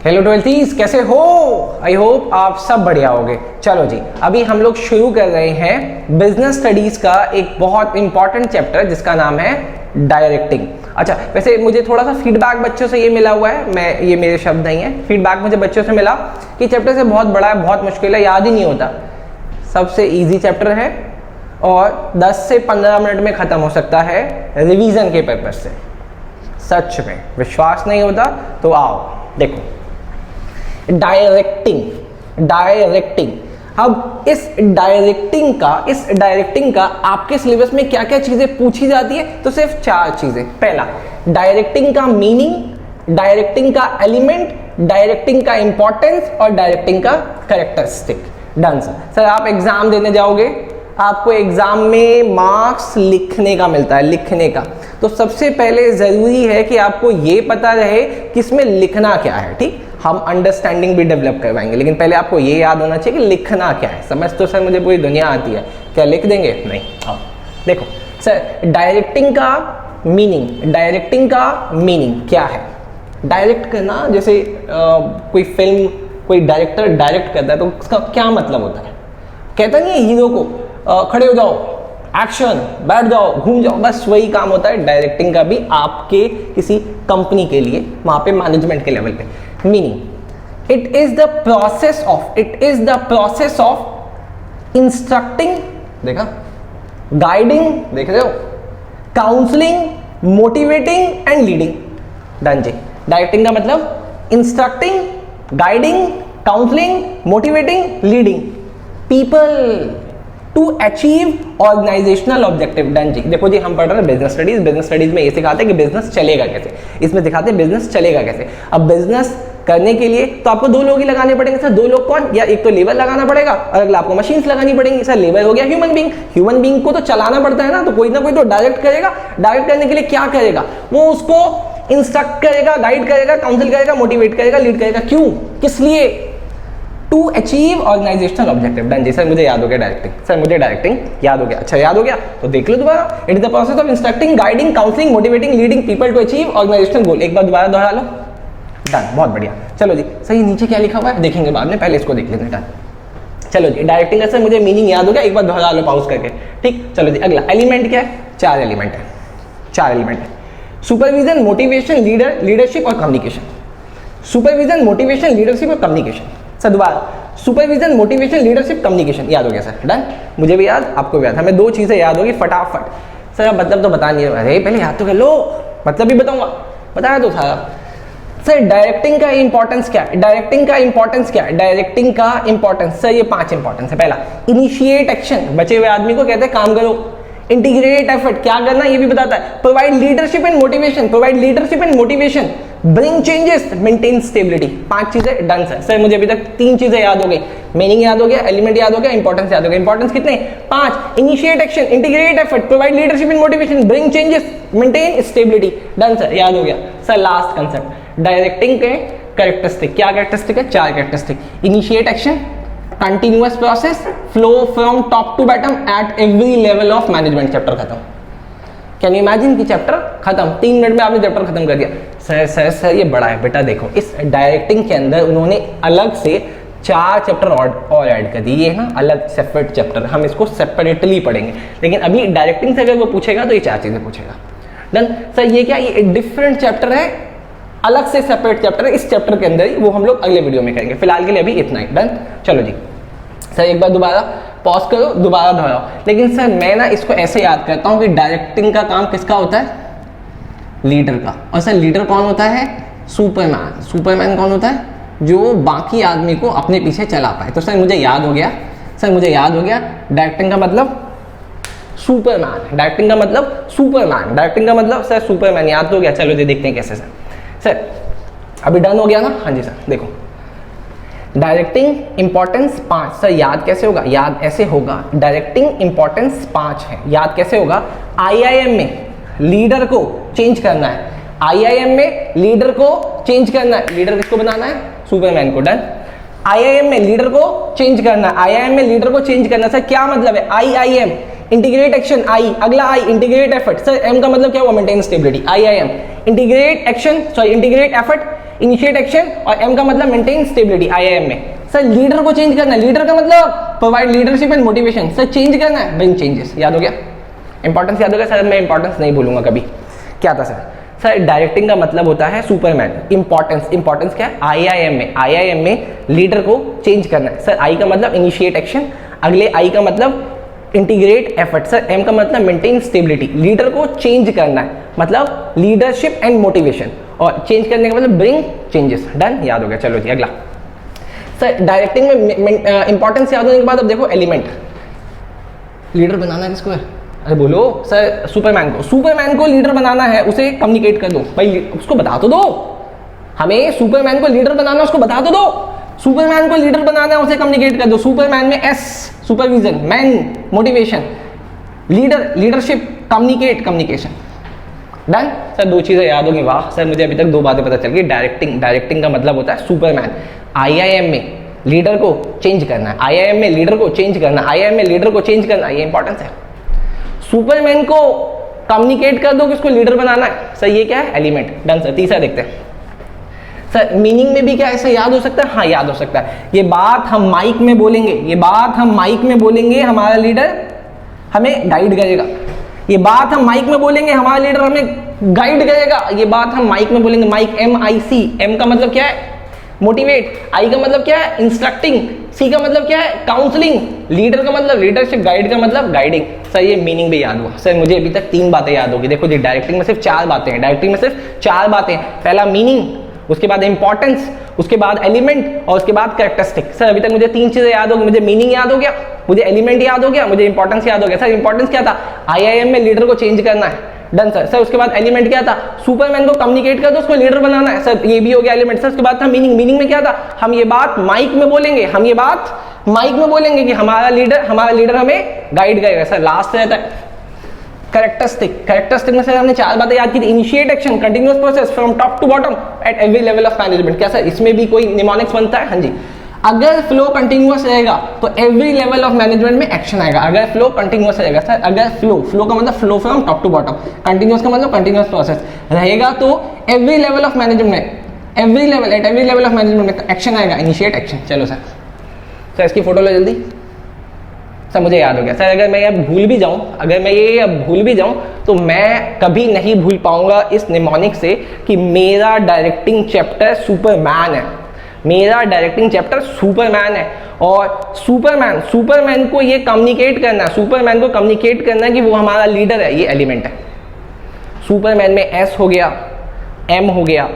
Hello ट्वेल्थीज, कैसे हो? I hope आप सब बढ़िया होगे। चलो जी, अभी हम लोग शुरू कर रहे हैं बिजनेस स्टडीज का एक बहुत इंपॉर्टेंट चैप्टर जिसका नाम है डायरेक्टिंग। अच्छा, वैसे मुझे थोड़ा सा फीडबैक बच्चों से ये मिला हुआ है, ये मेरे शब्द नहीं है, फीडबैक मुझे बच्चों से मिला कि चैप्टर से बहुत बड़ा है, बहुत मुश्किल है, याद ही नहीं होता। सबसे ईजी चैप्टर है और 10 से 15 मिनट में ख़त्म हो सकता है रिवीजन के पर्पज से। सच में विश्वास नहीं होता तो आओ देखो। डायरेक्टिंग। अब इस डायरेक्टिंग का आपके सिलेबस में क्या क्या चीजें पूछी जाती है? तो सिर्फ 4 चीजें। पहला, डायरेक्टिंग का मीनिंग, डायरेक्टिंग का एलिमेंट, डायरेक्टिंग का इंपॉर्टेंस और डायरेक्टिंग का कैरेक्टरिस्टिक। डन सर, आप एग्जाम देने जाओगे, आपको एग्जाम में मार्क्स लिखने का मिलता है, लिखने का। तो सबसे पहले जरूरी है कि आपको ये पता रहे कि इसमें लिखना क्या है। ठीक, हम अंडरस्टैंडिंग भी डेवलप करवाएंगे, लेकिन पहले आपको ये याद होना चाहिए कि लिखना क्या है। समझ तो सर मुझे पूरी दुनिया आती है, क्या लिख देंगे? नहीं। हाँ देखो सर, डायरेक्टिंग का मीनिंग क्या है? डायरेक्ट करना, जैसे कोई फिल्म कोई डायरेक्टर डायरेक्ट करता है तो उसका क्या मतलब होता है? कहता नहीं है हीरो को खड़े हो जाओ, एक्शन, बैठ जाओ, घूम जाओ, बस वही काम होता है डायरेक्टिंग का भी आपके किसी कंपनी के लिए, वहां पे मैनेजमेंट के लेवल पे। Meaning, it is the process of instructing, देखा, गाइडिंग, देख रहे हो, counselling, motivating and leading. Done जी। डायरेक्टिंग का मतलब instructing, guiding, counselling, motivating, leading people to achieve organisational objective. Done जी। देखो जी, हम पढ़ रहे हैं बिजनेस स्टडीज में ये सिखाते हैं कि बिजनेस चलेगा कैसे, इसमें दिखाते हैं बिजनेस चलेगा कैसे। अब बिजनेस करने के लिए तो आपको 2 लोग ही लगाने पड़ेंगे। सर 2 लोग कौन? या एक तो लेबर लगाना पड़ेगा और अगला आपको मशीन्स लगानी पड़ेंगी। सर लेबर हो गया ह्यूमन बींग को तो चलाना पड़ता है ना कोई तो डायरेक्ट करेगा। डायरेक्ट करने के लिए क्या करेगा? वो उसको इंस्ट्रक्ट करेगा, गाइड करेगा, काउंसिल करेगा, मोटिवेट करेगा, लीड करेगा। क्यों, किस लिए? To achieve organisational objective. Done जी। सर मुझे याद हो गया डायरेक्टिंग, सर मुझे डायरेक्टिंग याद हो गया। अच्छा याद हो गया तो देख लो दोबारा। It is the process of instructing, guiding, counselling, motivating, leading people to achieve organisational goal. एक बार दोबारा दोहरा लो। डन, बहुत बढ़िया। चलो जी, सही नीचे क्या लिखा हुआ है देखेंगे बाद में, पहले इसको देख लेते हैं। डन, चलो जी। डायरेक्टिंग का सर मुझे मीनिंग याद हो गया, एक बार दोहरा लो पॉज करके। ठीक, चलो जी। अगला एलिमेंट क्या है? 4 एलिमेंट है। सुपरविजन, मोटिवेशन, लीडरशिप और कम्युनिकेशन। सुपरविजन, मोटिवेशन, लीडरशिप और कम्युनिकेशन। सर दोबारा, सुपरविजन, मोटिवेशन, लीडरशिप, कम्युनिकेशन। याद हो गया सर? डन, मुझे भी याद, आपको भी याद। हमें 2 चीजें याद होगी फटाफट। सर अब मतलब तो बता नहीं रहे, अरे पहले याद तो कर लो, मतलब भी बताऊंगा, बताया तो था। सर डायरेक्टिंग का इंपॉर्टेंस क्या है? डायरेक्टिंग का इंपॉर्टेंस सर ये 5 इंपॉर्टेंस है। पहला, इनिशिएट एक्शन, बचे हुए आदमी को कहते हैं काम करो। इंटीग्रेट एफर्ट, क्या करना ये भी बताता है। Provide leadership and motivation, bring changes, maintain stability. 5 चीजें। डन सर मुझे अभी तक 3 चीजें याद हो गई। मीनिंग याद हो गया, एलिमेंट याद हो गया, इंपॉर्टेंस याद हो गया। इंपॉर्टेंस कितने? 5। Initiate action, integrate effort, provide leadership and motivation, bring changes, maintain stability. Done sir, याद हो गया। सर लास्ट कंसेप्ट, डायरेक्टिंग के कैरेक्टरिस्टिक। क्या कैरेक्टरिस्टिक है? 4 characteristic. Initiate action, continuous process, flow from top to bottom at every level of management. Chapter खत्म। Can you imagine कि chapter खत्म, 3 minute में आपने चैप्टर खत्म कर दिया। सर ये बड़ा है बेटा। देखो इस डायरेक्टिंग के अंदर उन्होंने अलग से 4 चैप्टर और ऐड कर दिए ना, अलग सेपरेट चैप्टर। हम इसको सेपरेटली पढ़ेंगे, लेकिन अभी डायरेक्टिंग से अगर वो पूछेगा तो ये 4 चीजें पूछेगा। डन सर, ये क्या, ये डिफरेंट चैप्टर है, अलग से सेपरेट चैप्टर है। इस चैप्टर के अंदर ही वो हम लोग अगले वीडियो में करेंगे। फिलहाल के लिए अभी इतना ही। डन, चलो जी। सर एक बार दोबारा पॉज करो, दोबारा दोहराओ। लेकिन सर मैं ना इसको ऐसे याद करता हूँ कि डायरेक्टिंग का काम किसका होता है? लीडर का। और सर लीडर कौन होता है? सुपरमैन कौन होता है? जो बाकी आदमी को अपने पीछे चला पाए। तो सर मुझे याद हो गया, डायरेक्टिंग का मतलब सुपरमैन, डायरेक्टिंग का मतलब सर सुपरमैन। याद हो गया? चलो जी देखते हैं कैसे। सर अभी डन हो गया ना? हाँ जी सर। देखो डायरेक्टिंग इंपॉर्टेंस 5। सर याद कैसे होगा? याद ऐसे होगा, डायरेक्टिंग इंपॉर्टेंस 5 है। याद कैसे होगा? आईआईएम में लीडर को चेंज करना है, लीडर किसको बनाना है? सुपरमैन को। डन। आईआईएम में लीडर को चेंज करना, सर क्या मतलब है? आईआईएम इंटीग्रेट एक्शन, आई, अगला आई इंटीग्रेट एफर्ट। सर एम का मतलब क्या हुआ? Maintain stability. IIM integrate action, integrate effort, initiate action, और एम का मतलब मेंटेन स्टेबिलिटी आईआईएम में। सर लीडर को चेंज करना है, लीडर का मतलब provide leadership and motivation. Sir change करना है, ब्रिंग चेंजेस। याद हो गया, इंपॉर्टेंस याद हो गया सर, मैं इंपॉर्टेंस नहीं भूलूंगा कभी। क्या था सर डायरेक्टिंग का मतलब होता है सुपरमैन। इंपॉर्टेंस क्या है, आईआईएम में लीडर को चेंज करना है। सर आई का मतलब इनिशिएट एक्शन, अगले आई का मतलब इंटीग्रेट एफर्ट। सर एम का मतलब मेंटेन स्टेबिलिटी, लीडर को चेंज करना है मतलब लीडरशिप एंड मोटिवेशन, और चेंज करने का मतलब ब्रिंग चेंजेस। डन, याद हो गया। चलो जी अगला। सर डायरेक्टिंग में इंपॉर्टेंस याद होने के बाद अब देखो एलिमेंट। लीडर बनाना है किसको है, अरे बोलो सर, सुपरमैन को लीडर बनाना है, उसे कम्युनिकेट कर दो भाई, उसको बता तो दो, हमें सुपरमैन को लीडर बनाना है, उसको बता तो दो। सुपरमैन को लीडर बनाना है, उसे कम्युनिकेट कर दो। सुपरमैन में S supervision, man motivation, leadership, communication. Done. Sir दो चीजें याद होंगी, वाह सर मुझे अभी तक दो बातें पता चल गई। डायरेक्टिंग का मतलब होता है सुपरमैन, आईआईएम में लीडर को चेंज करना है, आईआईएम में लीडर को चेंज करना, आईआईएम में लीडर को चेंज करना, ये इंपॉर्टेंस है। सुपरमैन को कम्युनिकेट कर दो कि उसको लीडर बनाना है। सर ये क्या है, एलिमेंट। डन सर, तीसरा देखते हैं। सर मीनिंग में भी क्या ऐसा याद हो सकता है, हाँ याद हो सकता है। ये बात हम माइक में बोलेंगे, हमारा लीडर हमें गाइड करेगा। ये बात हम माइक में बोलेंगे, हमारा लीडर हमें गाइड करेगा। ये बात हम माइक में बोलेंगे, माइक MIC, एम का मतलब क्या है, मोटिवेट, आई का मतलब क्या है, इंस्ट्रक्टिंग, सी का मतलब क्या है, काउंसलिंग, लीडर का मतलब लीडरशिप, गाइड का मतलब गाइडिंग। सर ये मीनिंग भी याद हुआ। सर मुझे अभी तक 3 बातें याद होगी। देखो जी डायरेक्टिंग में सिर्फ 4 बातें हैं, पहला मीनिंग, उसके बाद इंपॉर्टेंस, उसके बाद एलिमेंट, और उसके बाद कैरेक्टरिस्टिक। सर अभी तक मुझे 3 चीजें याद होगी, मुझे मीनिंग याद हो गया, मुझे एलिमेंट याद हो गया, मुझे इंपॉर्टेंस याद हो गया। सर इंपॉर्टेंस क्या था, आईआईएम में लीडर को चेंज करना है। Done sir. उसके बाद एलिमेंट क्या था, सुपरमैन को कम्युनिकेट कर दो, उसको लीडर बनाना है। सर ये भी हो गया एलिमेंट। सर उसके बाद था मीनिंग में क्या था, हम ये बात माइक में बोलेंगे, कि हमारा लीडर हमें गाइड करेगा। सर लास्ट रहता है कैरेक्टरिस्टिक में सर हमने 4 बातें याद की थी। Initiate action, continuous process from top to bottom at every level of management. क्या सर इसमें भी कोई निमोनिक्स बनता है, हाँ जी। अगर फ्लो कंटिन्यूअस रहेगा तो एवरी लेवल ऑफ मैनेजमेंट में एक्शन आएगा। अगर फ्लो कंटिन्यूअस रहेगा सर, अगर फ्लो का मतलब flow from top to bottom, continuous का मतलब कंटिन्यूअस प्रोसेस रहेगा, तो every level of management every level of management में एक्शन आएगा, इनिशिएट एक्शन। चलो सर इसकी फोटो लो जल्दी। सर मुझे याद हो गया। सर अगर मैं ये भूल भी जाऊं तो मैं कभी नहीं भूल पाऊंगा इस निमोनिक से कि मेरा डायरेक्टिंग चैप्टर सुपरमैन है। और सुपरमैन को ये कम्युनिकेट करना है कि वो हमारा लीडर है, ये एलिमेंट है। सुपरमैन में एस हो गया, एम हो गया,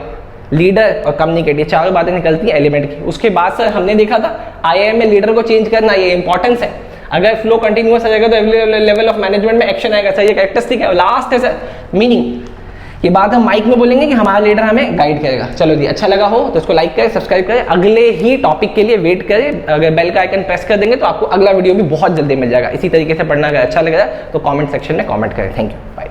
लीडर और कम्युनिकेट, ये 4 बातें निकलती हैं एलिमेंट की। उसके बाद सर हमने देखा था आईआईएम में लीडर को चेंज करना, ये इंपॉर्टेंस है। अगर फ्लो कंटिन्यूअस रहेगा तो एवरी लेवल ऑफ मैनेजमेंट में एक्शन आएगा। सर ये कैरेक्टरिस्टिक है। लास्ट है सर मीनिंग, ये बात हम माइक में बोलेंगे कि हमारा लीडर हमें गाइड करेगा। चलो जी अच्छा लगा हो तो इसको लाइक करें, सब्सक्राइब करें, अगले ही टॉपिक के लिए वेट करें। अगर बेल का आइकन प्रेस कर देंगे तो आपको अगला वीडियो भी बहुत जल्दी मिल जाएगा। इसी तरीके से पढ़ना अगर अच्छा लग रहा है तो कमेंट सेक्शन में कमेंट करें। Thank you, bye.